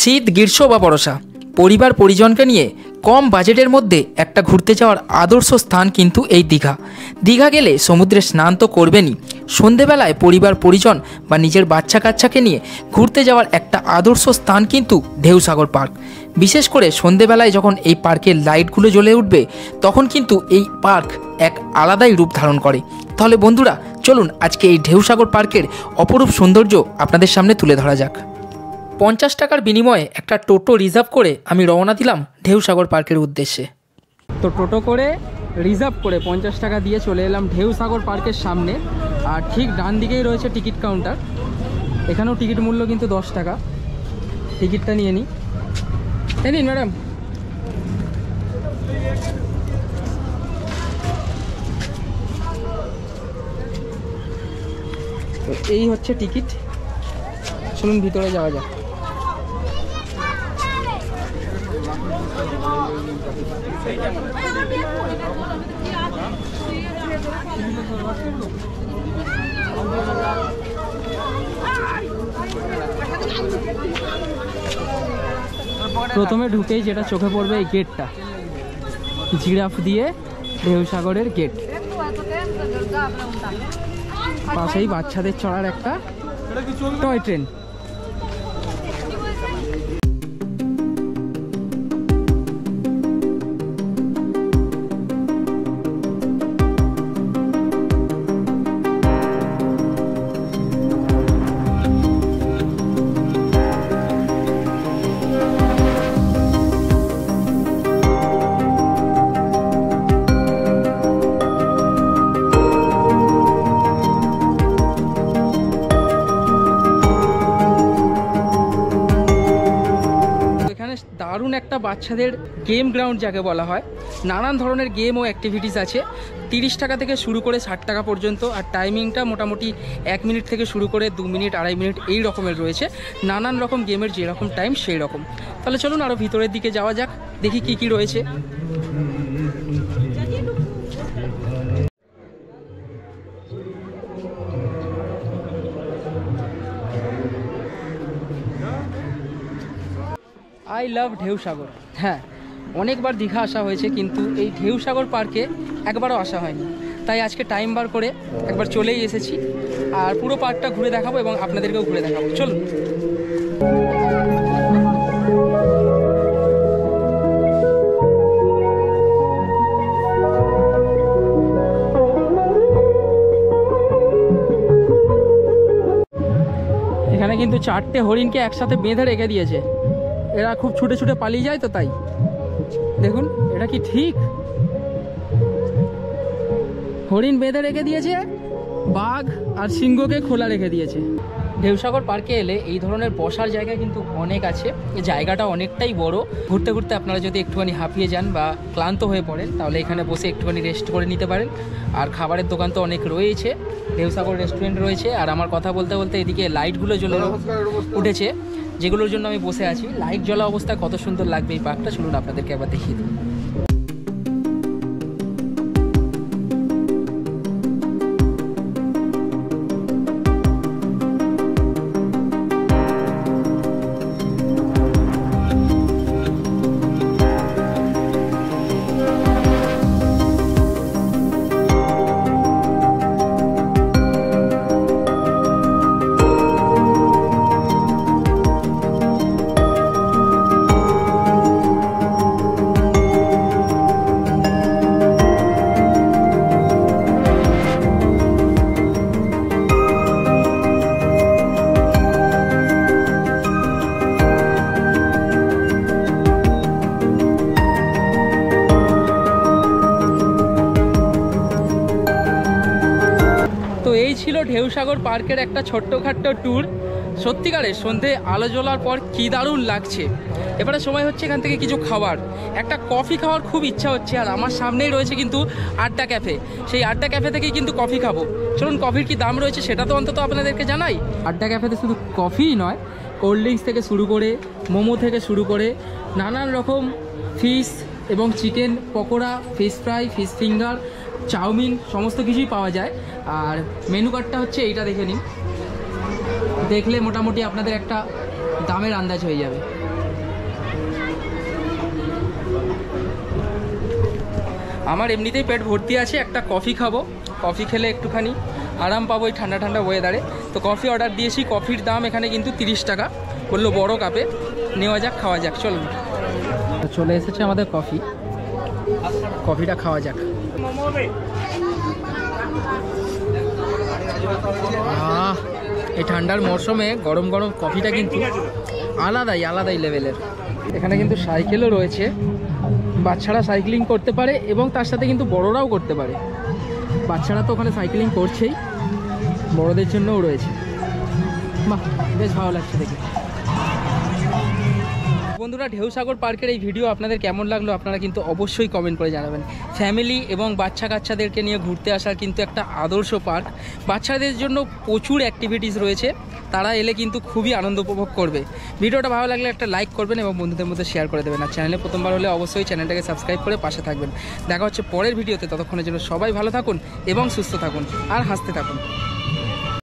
শীত, গ্রীষ্ম বা বর্ষা, পরিবার পরিজনকে নিয়ে কম বাজেটের মধ্যে একটা ঘুরতে যাওয়ার আদর্শ স্থান কিন্তু এই দীঘা। দীঘা গেলে সমুদ্রে স্নান তো করবেনই, সন্ধেবেলায় পরিবার পরিজন বা নিজের বাচ্চা কাচ্চাকে নিয়ে ঘুরতে যাওয়ার একটা আদর্শ স্থান কিন্তু ঢেউসাগর পার্ক। বিশেষ করে সন্ধেবেলায় যখন এই পার্কের লাইটগুলো জ্বলে উঠবে, তখন কিন্তু এই পার্ক এক আলাদাই রূপ ধারণ করে। তাহলে বন্ধুরা, চলুন আজকে এই ঢেউসাগর পার্কের অপরূপ সৌন্দর্য আপনাদের সামনে তুলে ধরা যাক। 50 টাকার বিনিময়ে একটা টোটো রিজার্ভ করে আমি রওনা দিলাম ঢেউসাগর পার্কের উদ্দেশ্যে। তো টোটো করে রিজার্ভ করে 50 টাকা দিয়ে চলে এলাম ঢেউসাগর পার্কের সামনে। আর ঠিক ডান দিকেই রয়েছে টিকিট কাউন্টার। এখানেও টিকিট মূল্য কিন্তু 10 টাকা। টিকিটটা নিয়ে নিই। নিন ম্যাডাম। তো এই হচ্ছে টিকিট। চলুন ভিতরে যাওয়া যাক। প্রথমে ঢুকেই যেটা চোখে পড়বে এই গেটটা, জিরাফ দিয়ে ঢেউসাগরের গেট। পাশেই বাচ্চাদের চড়ার একটা টয় ট্রেন। দারুণ একটা বাচ্চাদের গেম গ্রাউন্ড যাকে বলা হয়। নানান ধরনের গেম ও অ্যাক্টিভিটিস আছে। 30 টাকা থেকে শুরু করে 60 টাকা পর্যন্ত। আর টাইমিংটা মোটামুটি 1 মিনিট থেকে শুরু করে 2 মিনিট, 2.5 মিনিট এই রকমের রয়েছে। নানান রকম গেমের যেরকম টাইম সেই রকম। তাহলে চলুন আরও ভিতরের দিকে যাওয়া যাক, দেখি কি কি রয়েছে। I love ঢেউসাগর। হ্যাঁ, অনেকবার দীঘা আসা হয়েছে, কিন্তু এই ঢেউসাগর পার্কে একবারও আসা হয়নি। তাই আজকে টাইম বার করে একবার চলেই এসেছি। আর পুরো পার্কটা ঘুরে দেখাবো এবং আপনাদেরকেও ঘুরে দেখাবো। চলুন। এখানে কিন্তু 4টে হরিণকে একসাথে বেঁধে রেখে দিয়েছে। এরা খুব ছুটে ছুটে পালিয়ে যায়, তো তাই দেখুন। এটা কি ঠিক? হরিণ বেঁধে রেখে দিয়েছে, বাঘ আর সিংহকে খোলা রেখে দিয়েছে। ঢেউসাগর পার্কে এলে এই ধরনের বসার জায়গা কিন্তু অনেক আছে। এই জায়গাটা অনেকটাই বড়। ঘুরতে ঘুরতে আপনারা যদি একটুখানি হাঁপিয়ে যান বা ক্লান্ত হয়ে পড়েন, তাহলে এখানে বসে একটুখানি রেস্ট করে নিতে পারেন। আর খাবারের দোকান তো অনেক রয়েছে, ঢেউসাগর রেস্টুরেন্ট রয়েছে। আর আমার কথা বলতে বলতে এদিকে লাইটগুলো জ্বলে উঠেছে, যেগুলোর জন্য আমি বসে আছি। লাইট জ্বলা অবস্থায় কত সুন্দর লাগবে এই পার্কটা। চলুন আপনাদেরকে একবার দেখিয়ে দিই। ছিল ঢেউসাগর পার্কের একটা ছোট্টখাট্ট ট্যুর। সত্যিকারের সন্ধে আলো জ্বলার পর কী দারুণ লাগছে। এবারে সময় হচ্ছে এখান থেকে কিছু খাবার, একটা কফি খাওয়ার খুব ইচ্ছা হচ্ছে। আর আমার সামনেই রয়েছে কিন্তু আড্ডা ক্যাফে। সেই আড্ডা ক্যাফে থেকেই কিন্তু কফি খাবো। চলুন কফির কি দাম রয়েছে সেটা তো অন্তত আপনাদেরকে জানাই। আড্ডা ক্যাফেতে শুধু কফিই নয়, কোল্ড ড্রিঙ্কস থেকে শুরু করে মোমো থেকে শুরু করে নানান রকম ফিশ এবং chicken pakora, fish fry, fish finger, chow mein সমস্ত কিছুই পাওয়া যায়। আর মেনু কার্ডটা হচ্ছে এইটা, দেখে নিন। দেখলে মোটামুটি আপনাদের একটা দামের আন্দাজ হয়ে যাবে। আমার এমনিতেই পেট ভর্তি আছে, একটা কফি খাবো, কফি খেলে একটুখানি আরাম পাবো এই ঠান্ডা ঠান্ডা ওয়েদারে। তো কফি অর্ডার দিয়েছি, কফির দাম এখানে কিন্তু 30 টাকা বললো, বড় কাপে। নেওয়া যাক, খাওয়া যাক, চলুন। চলে এসেছে আমাদের কফি, কফিটা খাওয়া যাক। এই ঠান্ডার মরশুমে গরম গরম কফিটা কিন্তু আলাদাই লেভেলের। এখানে কিন্তু সাইকেলও রয়েছে, বাচ্চারা সাইক্লিং করতে পারে এবং তার সাথে কিন্তু বড়রাও করতে পারে। বাচ্চারা তো ওখানে সাইক্লিং করছেই, বড়দের জন্যও রয়েছে। বাহ, বেশ ভালো লাগছে দেখে। বন্ধুরা, ঢেউসাগর পার্কের এই ভিডিও আপনাদের কেমন লাগলো আপনারা কিন্তু অবশ্যই কমেন্ট করে জানাবেন। ফ্যামিলি এবং কাচ্চাদেরকে নিয়ে ঘুরতে আসার কিন্তু একটা আদর্শ পার্ক। বাচ্চাদের জন্য প্রচুর অ্যাক্টিভিটিস রয়েছে, তারা এলে কিন্তু খুবই আনন্দ উপভোগ করবে। ভিডিওটা ভালো লাগলে একটা লাইক করবেন এবং বন্ধুদের মধ্যে শেয়ার করে দেবেন। আর চ্যানেলে প্রথমবার হলে অবশ্যই চ্যানেলটাকে সাবস্ক্রাইব করে পাশে থাকবেন। দেখা হচ্ছে পরের ভিডিওতে, ততক্ষণের জন্য সবাই ভালো থাকুন এবং সুস্থ থাকুন আর হাসতে থাকুন।